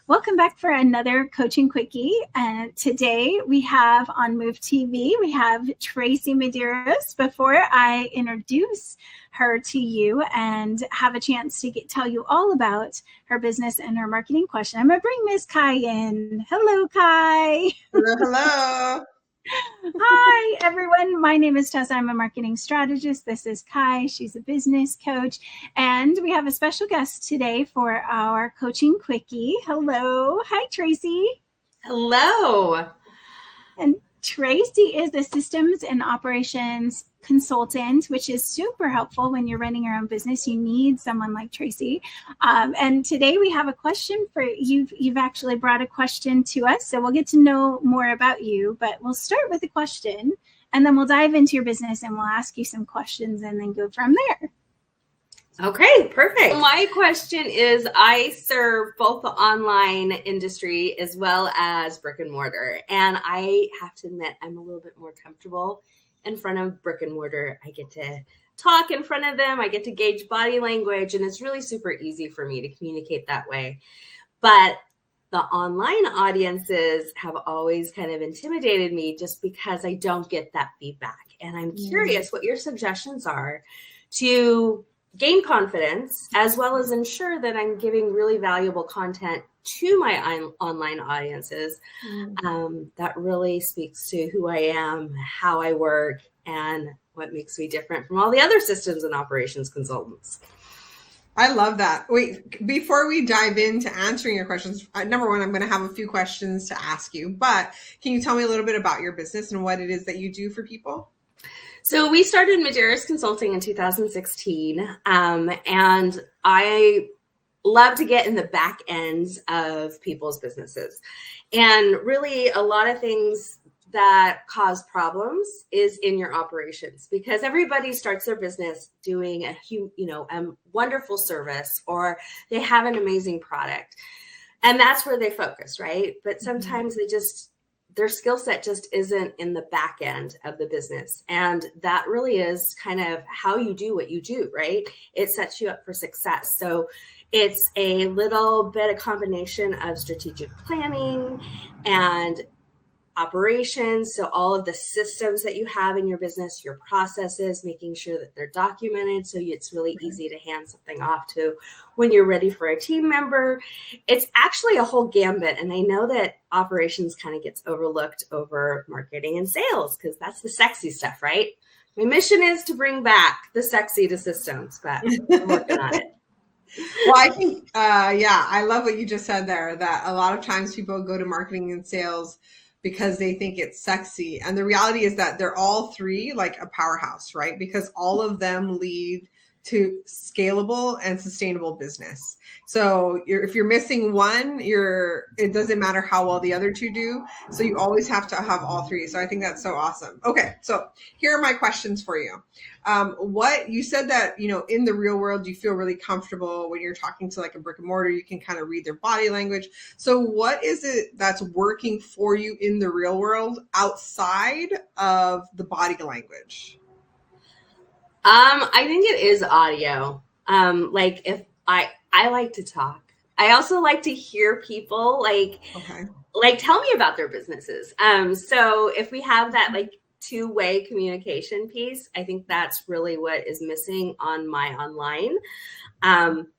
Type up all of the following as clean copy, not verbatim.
Welcome back for another Coaching Quickie. And today we have on MoveTV, we have Tracy Medeiros. Before I introduce her to you and have a chance to tell you all about her business and her marketing question, I'm going to bring Miss Kai in. Hello, Kai. Hello. Hi, everyone. My name is Tessa. I'm a marketing strategist. This is Kai. She's a business coach. And we have a special guest today for our Coaching Quickie. Hello. Hi, Tracy. Hello. And Tracy is a systems and operations consultant, which is super helpful when you're running your own business. You need someone like Tracy. And today we have a question for you. You've actually brought a question to us, so we'll get to know more about you, but we'll start with a question and then we'll dive into your business and we'll ask you some questions and then go from there. Okay, perfect. My question is, I serve both the online industry as well as brick and mortar. And I have to admit, I'm a little bit more comfortable in front of brick and mortar. I get to talk in front of them. I get to gauge body language, and it's really super easy for me to communicate that way. But the online audiences have always kind of intimidated me just because I don't get that feedback. And I'm curious what your suggestions are to gain confidence, as well as ensure that I'm giving really valuable content to my online audiences that really speaks to who I am, how I work, and what makes me different from all the other systems and operations consultants. I love that. Wait, before we dive into answering your questions, number one, I'm going to have a few questions to ask you, but can you tell me a little bit about your business and what it is that you do for people? So we started Medeiros Consulting in 2016, and I love to get in the back ends of people's businesses. And really a lot of things that cause problems is in your operations, because everybody starts their business doing a wonderful service, or they have an amazing product. And that's where they focus, right? But sometimes their skill set just isn't in the back end of the business. And that really is kind of how you do what you do, right? It sets you up for success. So it's a little bit of combination of strategic planning and operations. So all of the systems that you have in your business, your processes, making sure that they're documented so it's really easy to hand something off to when you're ready for a team member. It's actually a whole gambit. And I know that operations kind of gets overlooked over marketing and sales because that's the sexy stuff, right? My mission is to bring back the sexy to systems, but I'm working on it. Well, I think, I love what you just said there, that a lot of times people go to marketing and sales because they think it's sexy. And the reality is that they're all three like a powerhouse, right? Because all of them lead to scalable and sustainable business. So if you're missing one, it doesn't matter how well the other two do. So you always have to have all three. So I think that's so awesome. Okay, so here are my questions for you. What you said that, in the real world, you feel really comfortable when you're talking to like a brick and mortar, you can kind of read their body language. So what is it that's working for you in the real world outside of the body language? I think it is audio. Like if I like to talk. I also like to hear people like tell me about their businesses. So if we have that like two-way communication piece, I think that's really what is missing on my online.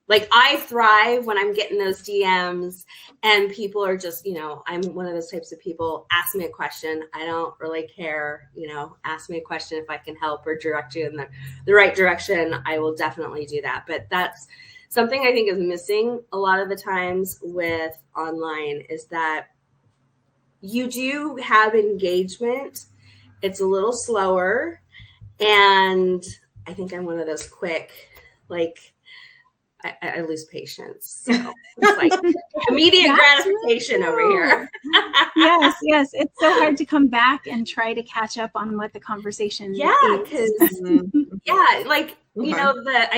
Like I thrive when I'm getting those DMs and people are just, I'm one of those types of people, ask me a question. I don't really care, ask me a question if I can help or direct you in the right direction. I will definitely do that. But that's something I think is missing a lot of the times with online is that you do have engagement. It's a little slower. And I think I'm one of those quick, I lose patience. So it's like immediate gratification over here. Yes. It's so hard to come back and try to catch up on what the conversation is. I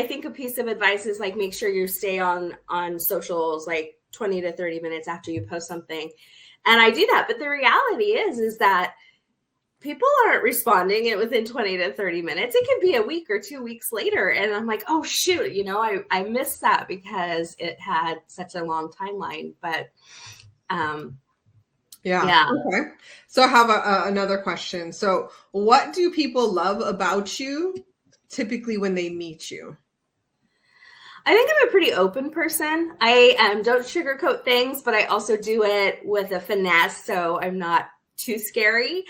think a piece of advice is like make sure you stay on socials like 20 to 30 minutes after you post something. And I do that. But the reality is that people aren't responding it within 20 to 30 minutes. It can be a week or 2 weeks later. And I'm like, oh, shoot, I missed that because it had such a long timeline. But yeah. Okay. So I have another question. So what do people love about you typically when they meet you? I think I'm a pretty open person. I don't sugarcoat things, but I also do it with a finesse, so I'm not too scary.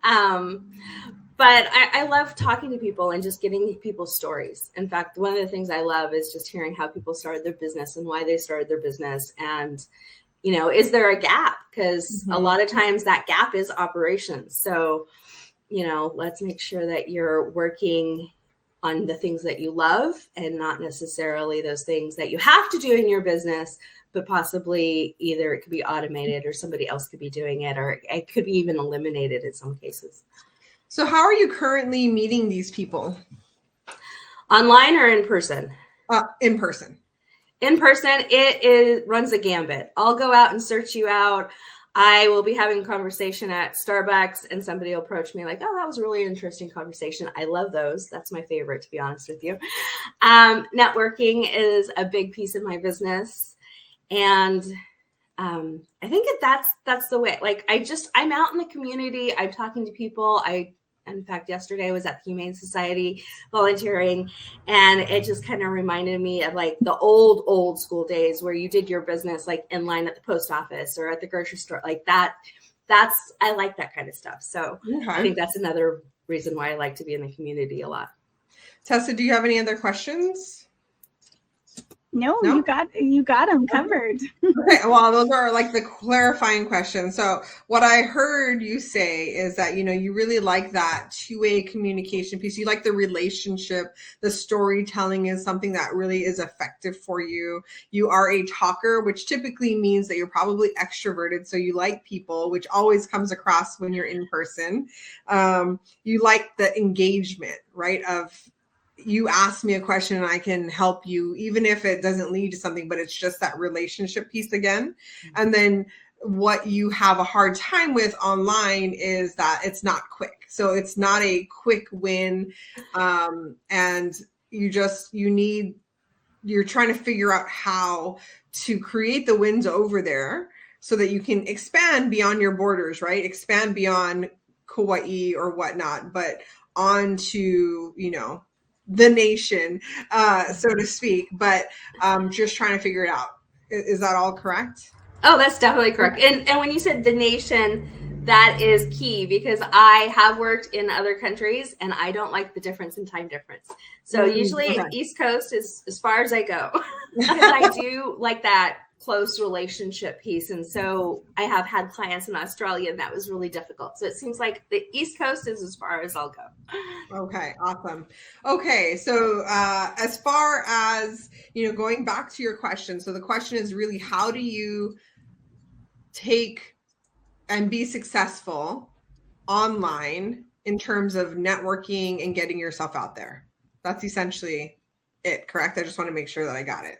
But I love talking to people and just giving people stories. In fact, one of the things I love is just hearing how people started their business and why they started their business. And, is there a gap? Because a lot of times that gap is operations. So, let's make sure that you're working on the things that you love and not necessarily those things that you have to do in your business, but possibly either it could be automated or somebody else could be doing it, or it could be even eliminated in some cases. So how are you currently meeting these people? Online or in person? In person. In person, it runs a gambit. I'll go out and search you out. I will be having a conversation at Starbucks and somebody will approach me like, oh, that was a really interesting conversation. I love those. That's my favorite, to be honest with you. Networking is a big piece of my business. And I think that's the way, like, I'm out in the community. I'm talking to people. In fact, yesterday I was at the Humane Society volunteering, and it just kind of reminded me of like the old school days where you did your business like in line at the post office or at the grocery store, like that. I like that kind of stuff. So I think that's another reason why I like to be in the community a lot. Tessa, do you have any other questions? No? You got them covered. Okay, well, those are like the clarifying questions. So what I heard you say is that, you really like that two-way communication piece. You like the relationship. The storytelling is something that really is effective for you. You are a talker, which typically means that you're probably extroverted. So you like people, which always comes across when you're in person. You like the engagement, right? Of you ask me a question and I can help you, even if it doesn't lead to something, but it's just that relationship piece again. And then what you have a hard time with online is that it's not quick. So it's not a quick win. And you're trying to figure out how to create the wins over there so that you can expand beyond your borders, right? Expand beyond Kauai or whatnot, but onto, the nation, so to speak, but just trying to figure it out. Is that all correct? Oh, that's definitely correct. And when you said the nation, that is key because I have worked in other countries and I don't like the difference in time difference. So usually East Coast is as far as I go because I do like that close relationship piece. And so I have had clients in Australia and that was really difficult. So it seems like the East Coast is as far as I'll go. Okay, awesome. Okay, so as far as, going back to your question, so the question is really, how do you take and be successful online in terms of networking and getting yourself out there? That's essentially it, correct? I just want to make sure that I got it.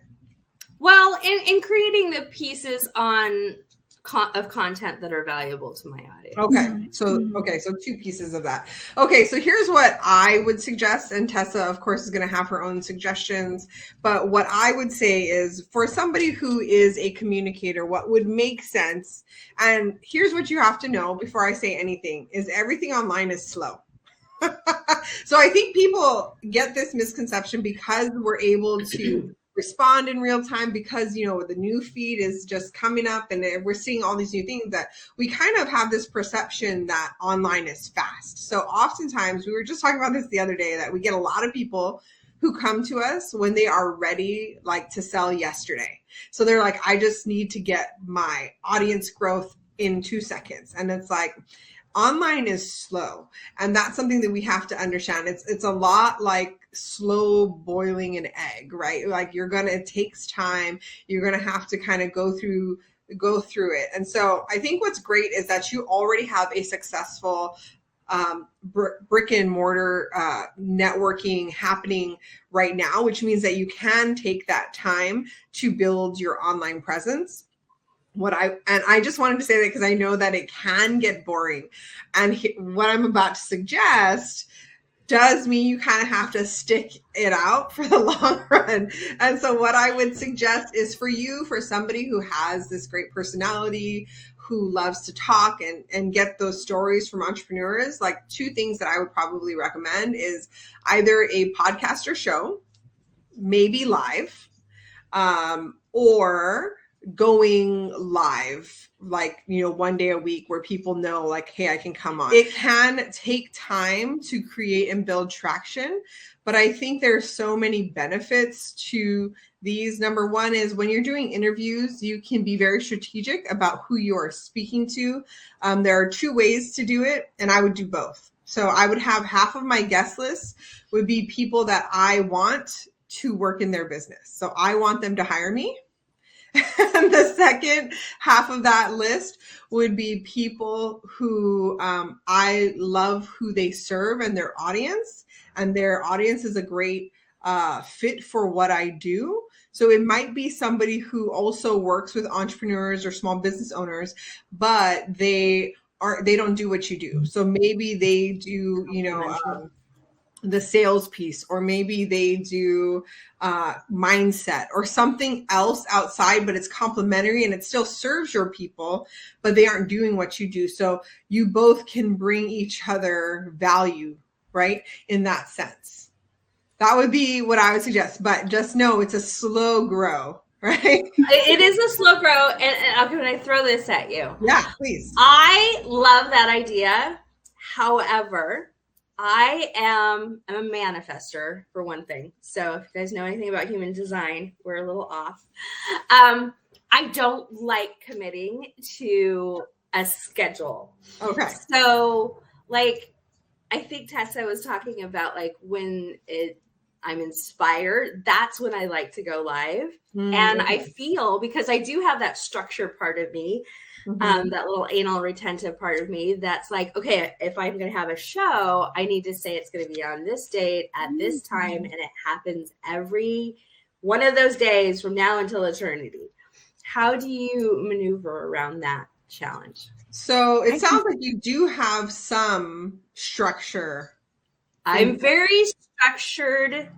Well, in creating the pieces of content that are valuable to my audience. Okay, so two pieces of that. Okay, so here's what I would suggest, and Tessa, of course, is going to have her own suggestions. But what I would say is, for somebody who is a communicator, what would make sense, and here's what you have to know before I say anything, is everything online is slow. So I think people get this misconception because we're able to respond in real time because, the new feed is just coming up and we're seeing all these new things that we kind of have this perception that online is fast. So oftentimes, we were just talking about this the other day, that we get a lot of people who come to us when they are ready, like to sell yesterday. So they're like, I just need to get my audience growth in 2 seconds. And it's like, online is slow. And that's something that we have to understand. It's a lot like slow boiling an egg, right? Like it takes time. You're going to have to kind of go through it. And so I think what's great is that you already have a successful brick and mortar networking happening right now, which means that you can take that time to build your online presence. I just wanted to say that because I know that it can get boring. And what I'm about to suggest does mean you kind of have to stick it out for the long run. And so what I would suggest is for somebody who has this great personality, who loves to talk and get those stories from entrepreneurs, like 2 things that I would probably recommend is either a podcast or show, maybe live, or going live, like, you know, 1 day a week where people know like, hey, I can come on. It can take time to create and build traction, but I think there's so many benefits to these. Number one is when you're doing interviews, you can be very strategic about who you are speaking to. There are 2 ways to do it, and I would do both. So I would have half of my guest list would be people that I want to work in their business. So I want them to hire me. And the second half of that list would be people who I love who they serve and their audience is a great fit for what I do. So it might be somebody who also works with entrepreneurs or small business owners, but they don't do what you do. So maybe they do, you know, the sales piece, or maybe they do mindset or something else outside, but it's complementary and it still serves your people, but they aren't doing what you do. So you both can bring each other value, right? In that sense. That would be what I would suggest, but just know it's a slow grow, right? It is a slow grow. And I'm going to throw this at you. Yeah, please. I love that idea. However, I'm a manifester for one thing. So if you guys know anything about human design, we're a little off. I don't like committing to a schedule. Okay. So like, I think Tessa was talking about like when I'm inspired, that's when I like to go live. Mm-hmm. And I feel, because I do have that structure part of me, that little anal retentive part of me that's like, okay, if I'm going to have a show, I need to say it's going to be on this date at this time. And it happens every one of those days from now until eternity. How do you maneuver around that challenge? So it sounds like you do have some structure. I'm very structured,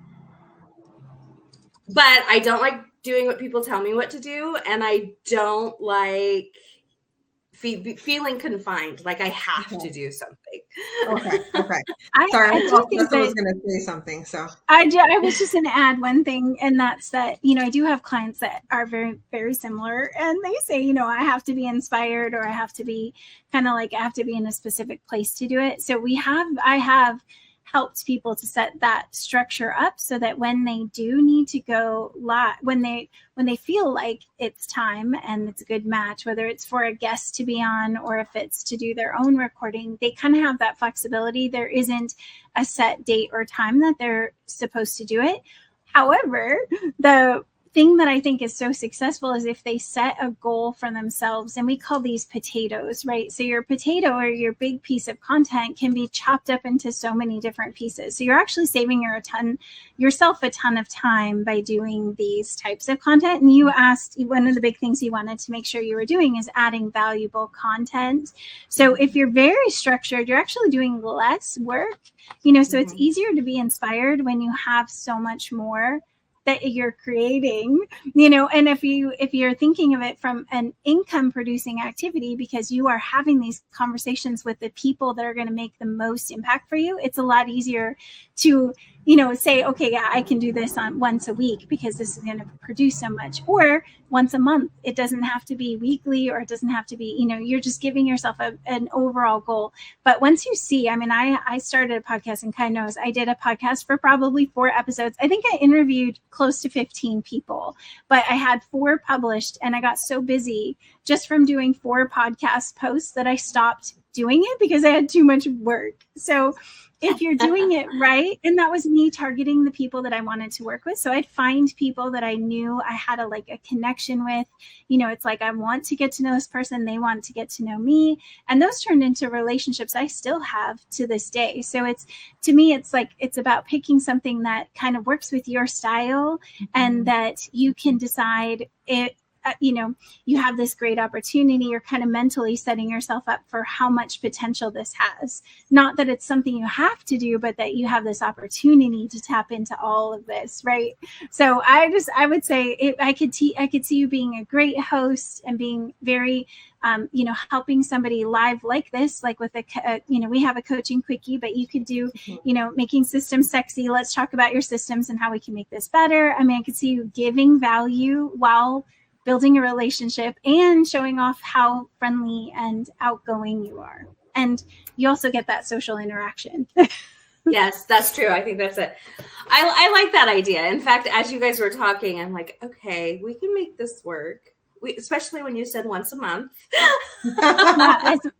but I don't like doing what people tell me what to do. And I don't like feeling confined, like I have to do something. Okay. Sorry, I thought Tessa was going to say something. So I was just going to add one thing, and that's that, you know, I do have clients that are very, very similar, and they say, you know, I have to be inspired, or I have to be kind of like, I have to be in a specific place to do it. So I have helped people to set that structure up so that when they do need to go live, when they feel like it's time and it's a good match, whether it's for a guest to be on or if it's to do their own recording, they kind of have that flexibility. There isn't a set date or time that they're supposed to do it. However, the thing that I think is so successful is if they set a goal for themselves, and we call these potatoes, right? So your potato or your big piece of content can be chopped up into so many different pieces. So you're actually saving yourself a ton of time by doing these types of content. And you asked, one of the big things you wanted to make sure you were doing is adding valuable content. So if you're very structured, you're actually doing less work, you know, so it's easier to be inspired when you have so much more that you're creating, you know. And if you're thinking of it from an income producing activity, because you are having these conversations with the people that are going to make the most impact for you, it's a lot easier to, you know, say, okay, yeah, I can do this on once a week because this is going to produce so much, or once a month. It doesn't have to be weekly, or it doesn't have to be, you know, you're just giving yourself an overall goal. But once you see, I mean, I started a podcast, and Kai knows, I did a podcast for probably 4 episodes. I think I interviewed close to 15 people, but I had 4 published, and I got so busy just from doing 4 podcast posts that I stopped doing it because I had too much work. So if you're doing it right, and that was me targeting the people that I wanted to work with. So I'd find people that I knew I had a connection with, you know, it's like, I want to get to know this person. They want to get to know me. And those turned into relationships I still have to this day. So to me, it's like, it's about picking something that kind of works with your style, and that you can decide you have this great opportunity. You're kind of mentally setting yourself up for how much potential this has. Not that it's something you have to do, but that you have this opportunity to tap into all of this, right? So I would say I could see you being a great host and being very helping somebody live like this, like with we have a coaching quickie, but you could do, making systems sexy. Let's talk about your systems and how we can make this better. I mean, I could see you giving value while building a relationship and showing off how friendly and outgoing you are. And you also get that social interaction. Yes, that's true. I think that's it. I like that idea. In fact, as you guys were talking, I'm like, okay, we can make this work. Especially when you said once a month.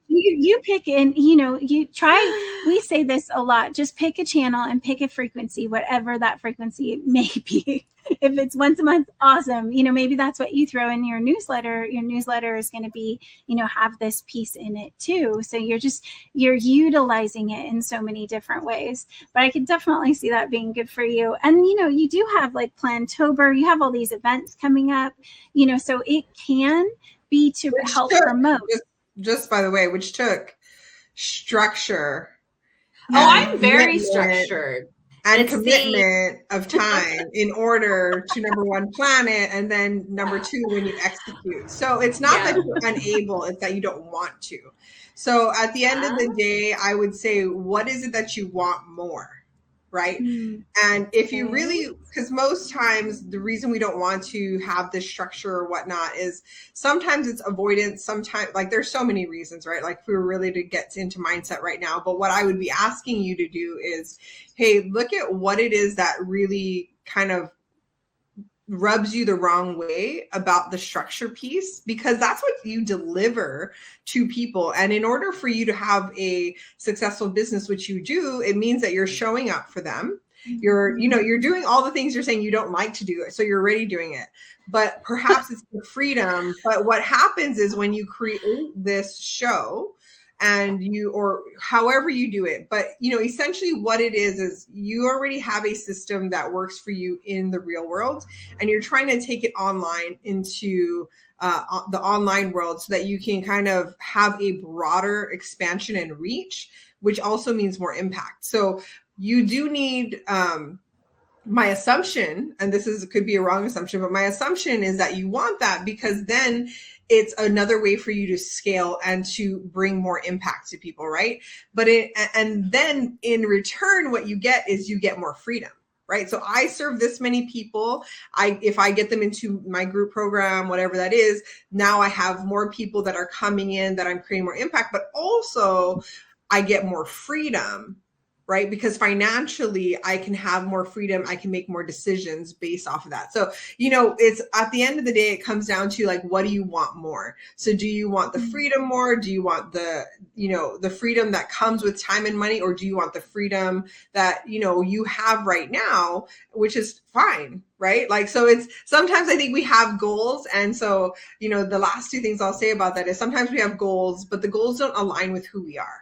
You pick and you try. We say this a lot. Just pick a channel and pick a frequency, whatever that frequency may be. If it's once a month, awesome. Maybe that's what you throw in your newsletter. Your newsletter is going to be, have this piece in it too. So you're utilizing it in so many different ways. But I could definitely see that being good for you. And you do have like Plantober. You have all these events coming up. So it can be to help promote. Just by the way, which took structure. I'm very structured. And commitment of time in order to, number one, plan it, and then number two, when you execute. So it's not that you're unable, it's that you don't want to. So at the end of the day, I would say, what is it that you want more? Right. And if you really, because most times the reason we don't want to have this structure or whatnot is sometimes it's avoidance. Sometimes, like, there's so many reasons, right? Like, if we were really to get into mindset right now, but what I would be asking you to do is, hey, look at what it is that really kind of rubs you the wrong way about the structure piece, because that's what you deliver to people. And in order for you to have a successful business, which you do, it means that you're showing up for them. You're doing all the things you're saying you don't like to do. So you're already doing it, but perhaps it's the freedom. But what happens is when you create this show, and or however you do it, but essentially what it is you already have a system that works for you in the real world, and you're trying to take it online into the online world so that you can kind of have a broader expansion and reach, which also means more impact. So you do need, my assumption, and could be a wrong assumption, but my assumption is that you want that because then it's another way for you to scale and to bring more impact to people, right? And then in return, what you get is you get more freedom, right? So I serve this many people. If I get them into my group program, whatever that is, now I have more people that are coming in that I'm creating more impact, but also I get more freedom, right? Because financially, I can have more freedom. I can make more decisions based off of that. So, it's at the end of the day, it comes down to like, what do you want more? So do you want the freedom more? Do you want the freedom that comes with time and money? Or do you want the freedom that, you have right now, which is fine, right? Like, so it's sometimes I think we have goals. And so, the last two things I'll say about that is sometimes we have goals, but the goals don't align with who we are.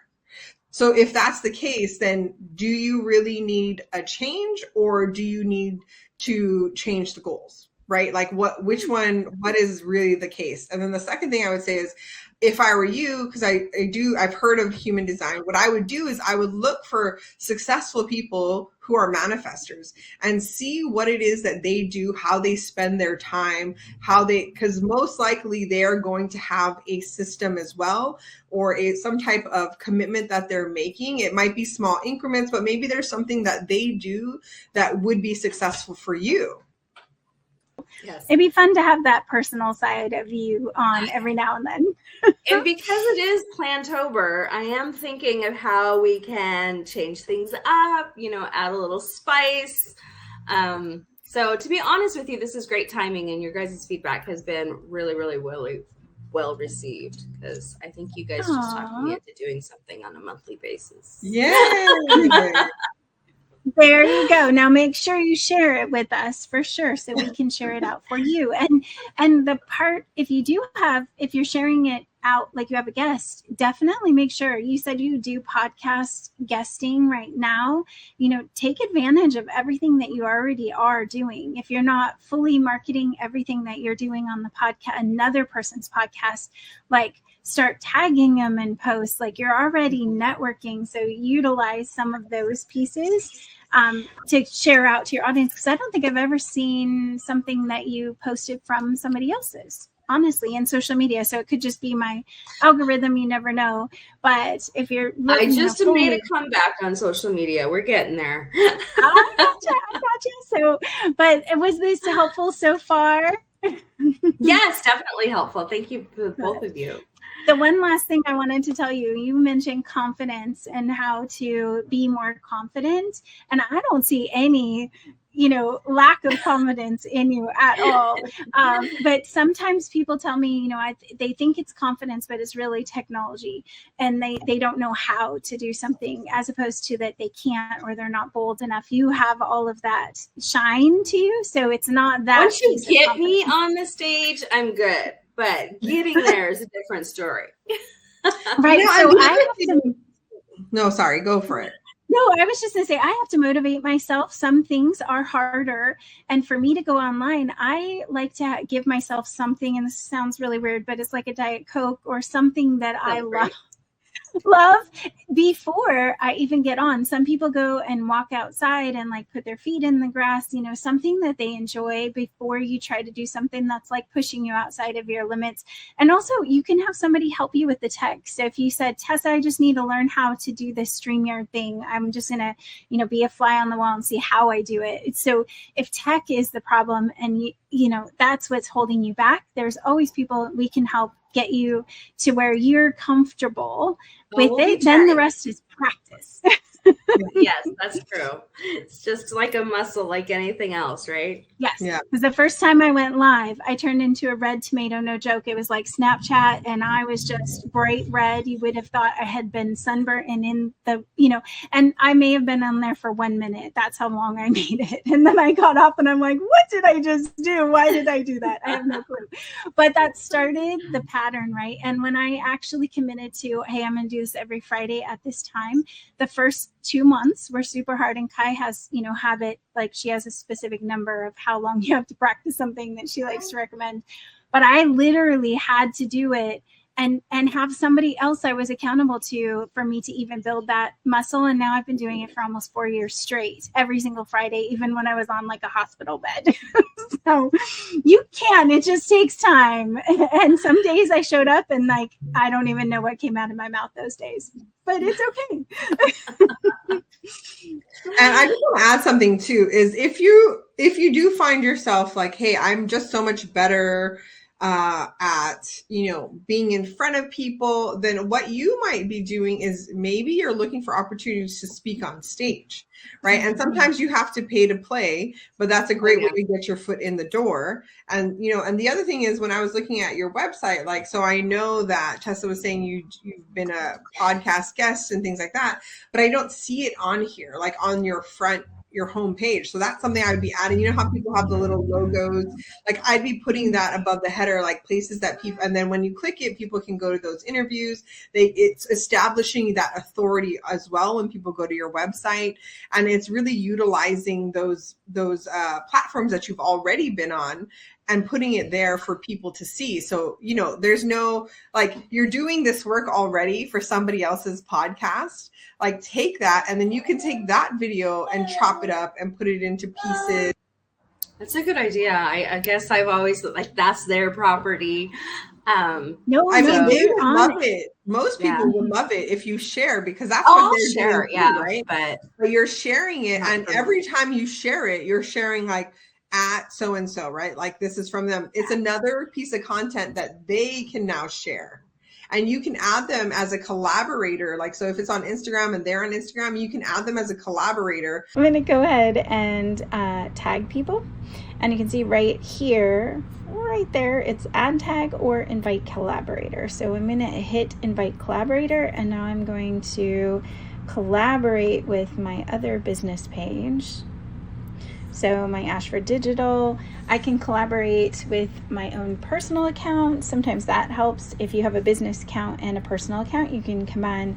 So if that's the case, then do you really need a change, or do you need to change the goals, right? Like what is really the case? And then the second thing I would say is, if I were you, because I've heard of human design, what I would do is I would look for successful people who are manifestors and see what it is that they do, how they spend their time, because most likely they're going to have a system as well, or some type of commitment that they're making. It might be small increments, but maybe there's something that they do that would be successful for you. Yes. It'd be fun to have that personal side of you on every now and then. And because it is Plantober, I am thinking of how we can change things up, add a little spice. So to be honest with you, this is great timing, and your guys' feedback has been really, really, really well received, because I think you guys just talked me into doing something on a monthly basis. Yeah. There you go. Now make sure you share it with us for sure, so we can share it out for you. And the part, if you're sharing it out, like you have a guest, definitely make sure. You said you do podcast guesting right now. Take advantage of everything that you already are doing. If you're not fully marketing everything that you're doing on the podcast, another person's podcast, like start tagging them in posts. Like you're already networking, so utilize some of those pieces to share out to your audience, because I don't think I've ever seen something that you posted from somebody else's, honestly, in social media. So it could just be my algorithm, you never know. But if you're I just made a comeback on social media. We're getting there. I gotcha. So, but was this helpful so far? Yes, definitely helpful. Thank you to both of you. The one last thing I wanted to tell you, you mentioned confidence and how to be more confident. And I don't see any, lack of confidence in you at all. But sometimes people tell me, they think it's confidence, but it's really technology. And they don't know how to do something, as opposed to that they can't or they're not bold enough. You have all of that shine to you. So it's not that. Once you get me on the stage, I'm good. But getting there is a different story. Right. No, sorry, go for it. No, I was just going to say, I have to motivate myself. Some things are harder. And for me to go online, I like to give myself something, and this sounds really weird, but it's like a Diet Coke or something that I love before I even get on. Some people go and walk outside and like put their feet in the grass, something that they enjoy before you try to do something that's like pushing you outside of your limits. And also you can have somebody help you with the tech. So if you said, Tessa, I just need to learn how to do this StreamYard thing, I'm just going to, be a fly on the wall and see how I do it. So if tech is the problem and that's what's holding you back, there's always people we can help get you to where you're comfortable with it. Then the rest is practice. Yes, that's true. It's just like a muscle, like anything else, right? Yes. Yeah. Because the first time I went live, I turned into a red tomato, no joke. It was like Snapchat, and I was just bright red. You would have thought I had been sunburnt and in the, and I may have been on there for 1 minute. That's how long I made it. And then I got off and I'm like, what did I just do? Why did I do that? I have no clue. But that started the pattern, right? And when I actually committed to, hey, I'm going to do this every Friday at this time, the first 2 months were super hard. And Kai has, have it, like she has a specific number of how long you have to practice something that she likes to recommend. But I literally had to do it and have somebody else I was accountable to for me to even build that muscle. And now I've been doing it for almost 4 years straight, every single Friday, even when I was on like a hospital bed. So you can, it just takes time. And some days I showed up and like, I don't even know what came out of my mouth those days, but it's okay. And I just want to add something too, is if you do find yourself like, hey, I'm just so much better at, being in front of people, then what you might be doing is maybe you're looking for opportunities to speak on stage, right? And sometimes you have to pay to play, but that's a great way to get your foot in the door. And, and the other thing is when I was looking at your website, like, so I know that Tessa was saying you've been a podcast guest and things like that, but I don't see it on here, like on your home page. So that's something I would be adding. How people have the little logos, like I'd be putting that above the header, like places that people, and then when you click it, people can go to those interviews. It's establishing that authority as well when people go to your website, and it's really utilizing those platforms that you've already been on and putting it there for people to see. So, there's no, like, you're doing this work already for somebody else's podcast, like take that, and then you can take that video and chop it up and put it into pieces. That's a good idea. I guess I've always like, that's their property. No, I mean, they would love it. Most people would love it if you share, because that's what they're doing, right? But you're sharing it, and every time you share it, you're sharing like, at so-and-so, right? Like this is from them. It's another piece of content that they can now share. And you can add them as a collaborator. Like, so if it's on Instagram and they're on Instagram, you can add them as a collaborator. I'm going to go ahead and tag people. And you can see right here, right there, it's add tag or invite collaborator. So I'm going to hit invite collaborator, and now I'm going to collaborate with my other business page. So my Ashford Digital, I can collaborate with my own personal account. Sometimes that helps. If you have a business account and a personal account, you can combine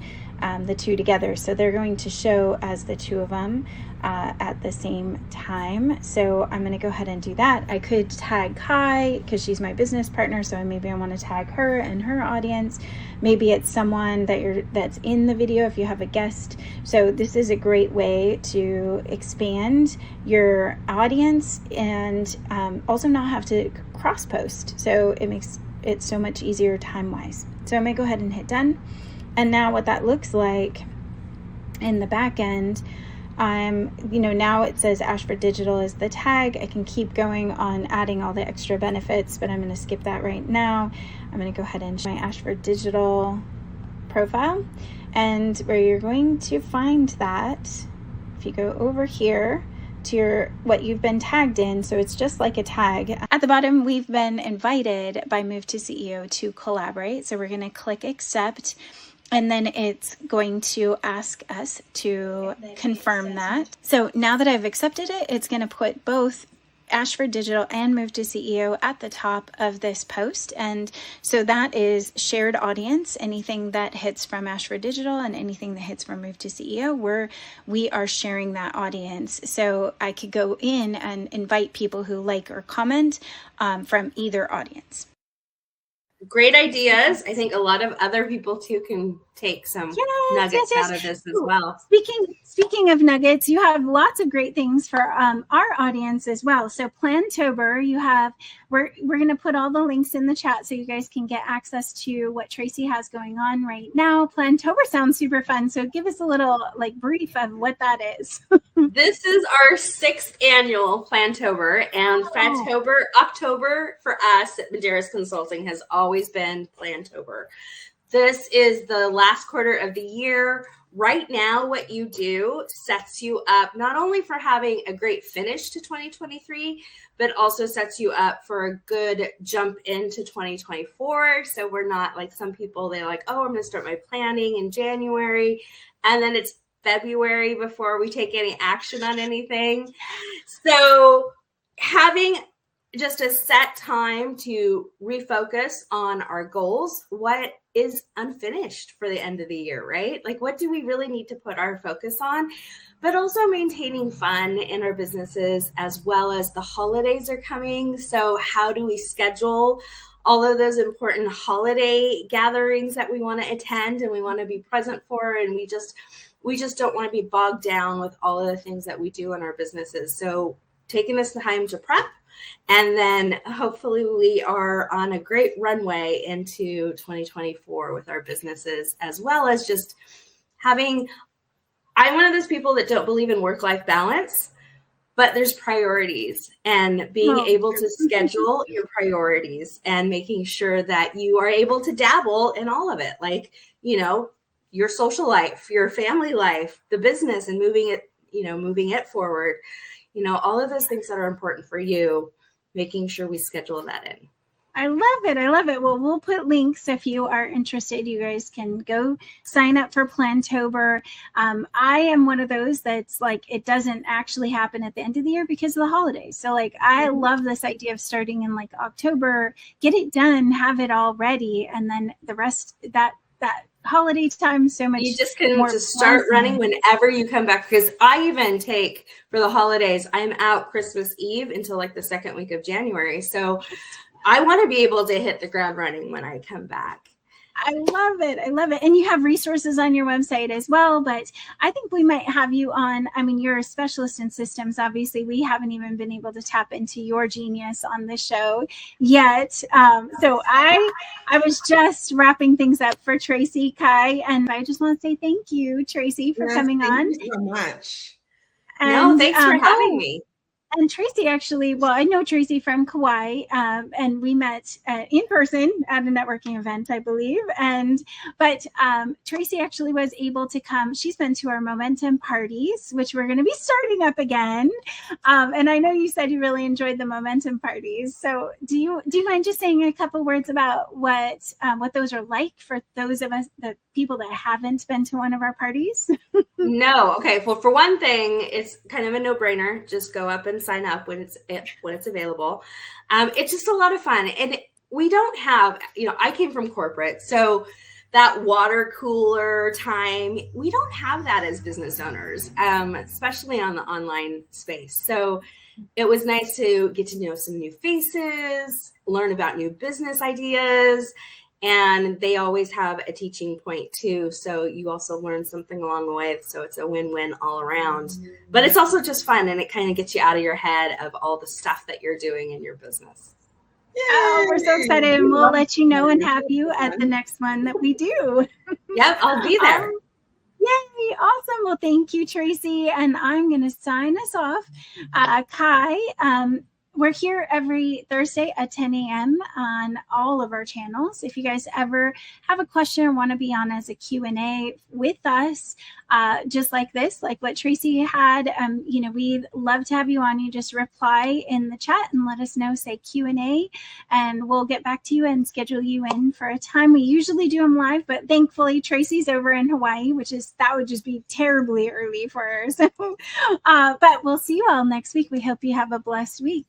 the two together. So they're going to show as the two of them at the same time. So I'm going to go ahead and do that. I could tag Kai because she's my business partner. So maybe I want to tag her and her audience. Maybe it's someone that's in the video if you have a guest. So this is a great way to expand your audience and also not have to cross post. So it makes it so much easier time-wise. So I'm going to go ahead and hit done. And now what that looks like in the back end, now it says Ashford Digital is the tag. I can keep going on adding all the extra benefits, but I'm going to skip that right now. I'm going to go ahead and show my Ashford Digital profile, and where you're going to find that, if you go over here to what you've been tagged in, so it's just like a tag. At the bottom, we've been invited by Move to CEO to collaborate. So we're going to click accept. And then it's going to ask us to confirm that. So now that I've accepted it, it's going to put both Ashford Digital and Move to CEO at the top of this post. And so that is shared audience. Anything that hits from Ashford Digital and anything that hits from Move to CEO, we are sharing that audience. So I could go in and invite people who like or comment from either audience. Great ideas. I think a lot of other people too can take some nuggets out of this as well. Speaking of nuggets, you have lots of great things for our audience as well. So Plantober, we're going to put all the links in the chat so you guys can get access to what Tracy has going on right now. Plantober sounds super fun. So give us a little brief of what that is. This is our 6th annual Plantober, and October for us at Medeiros Consulting has always been Plantober. This is the last quarter of the year. Right now, what you do sets you up not only for having a great finish to 2023, but also sets you up for a good jump into 2024. So we're not like some people, they're like, oh, I'm going to start my planning in January, and then it's February before we take any action on anything. So having just a set time to refocus on our goals, what is unfinished for the end of the year, right? Like, what do we really need to put our focus on? But also maintaining fun in our businesses, as well as the holidays are coming. So how do we schedule all of those important holiday gatherings that we want to attend and we want to be present for, and we just don't want to be bogged down with all of the things that we do in our businesses. So taking this time to prep, and then hopefully we are on a great runway into 2024 with our businesses, as well as just I'm one of those people that don't believe in work-life balance, but there's priorities, and being able to schedule your priorities and making sure that you are able to dabble in all of it. Like, your social life, your family life, the business, and moving it forward, all of those things that are important for you, making sure we schedule that in. I love it. Well, we'll put links if you are interested. You guys can go sign up for Plantober. I am one of those that's like, it doesn't actually happen at the end of the year because of the holidays. So I love this idea of starting in October, get it done, have it all ready. And then the rest, that holiday time, so much. You just can just start running whenever you come back, because I even take, for the holidays, I'm out Christmas Eve until the second week of January. So I want to be able to hit the ground running when I come back. I love it. And you have resources on your website as well, but I think we might have you on. I mean, you're a specialist in systems. Obviously, we haven't even been able to tap into your genius on the show yet. So I was just wrapping things up for Tracy, Kai, and I just want to say thank you, Tracy, for coming on. Thank you so much. And, thanks for having me. And Tracy actually, I know Tracy from Kauai, and we met in person at a networking event, I believe. But Tracy actually was able to come. She's been to our Momentum parties, which we're going to be starting up again. And I know you said you really enjoyed the Momentum parties. So do you mind just saying a couple words about what those are like for those of us, the people that haven't been to one of our parties? No. Okay. Well, for one thing, it's kind of a no-brainer. Just go up and sign up when it's available. It's just a lot of fun. And we don't have, I came from corporate, so that water cooler time, we don't have that as business owners, especially on the online space. So it was nice to get to know some new faces, learn about new business ideas, and they always have a teaching point too. So you also learn something along the way. So it's a win-win all around, but it's also just fun, and it kind of gets you out of your head of all the stuff that you're doing in your business. Oh, we're so excited, and we'll let you know and have you at the next one that we do. Yep, I'll be there. Yay, awesome. Well, thank you, Tracy, and I'm going to sign us off. Kai, we're here every Thursday at 10 a.m. on all of our channels. If you guys ever have a question or want to be on as a Q&A with us, just like this, like what Tracy had, we'd love to have you on. You just reply in the chat and let us know, say Q&A, and we'll get back to you and schedule you in for a time. We usually do them live, but thankfully Tracy's over in Hawaii, that would just be terribly early for her. So, but we'll see you all next week. We hope you have a blessed week.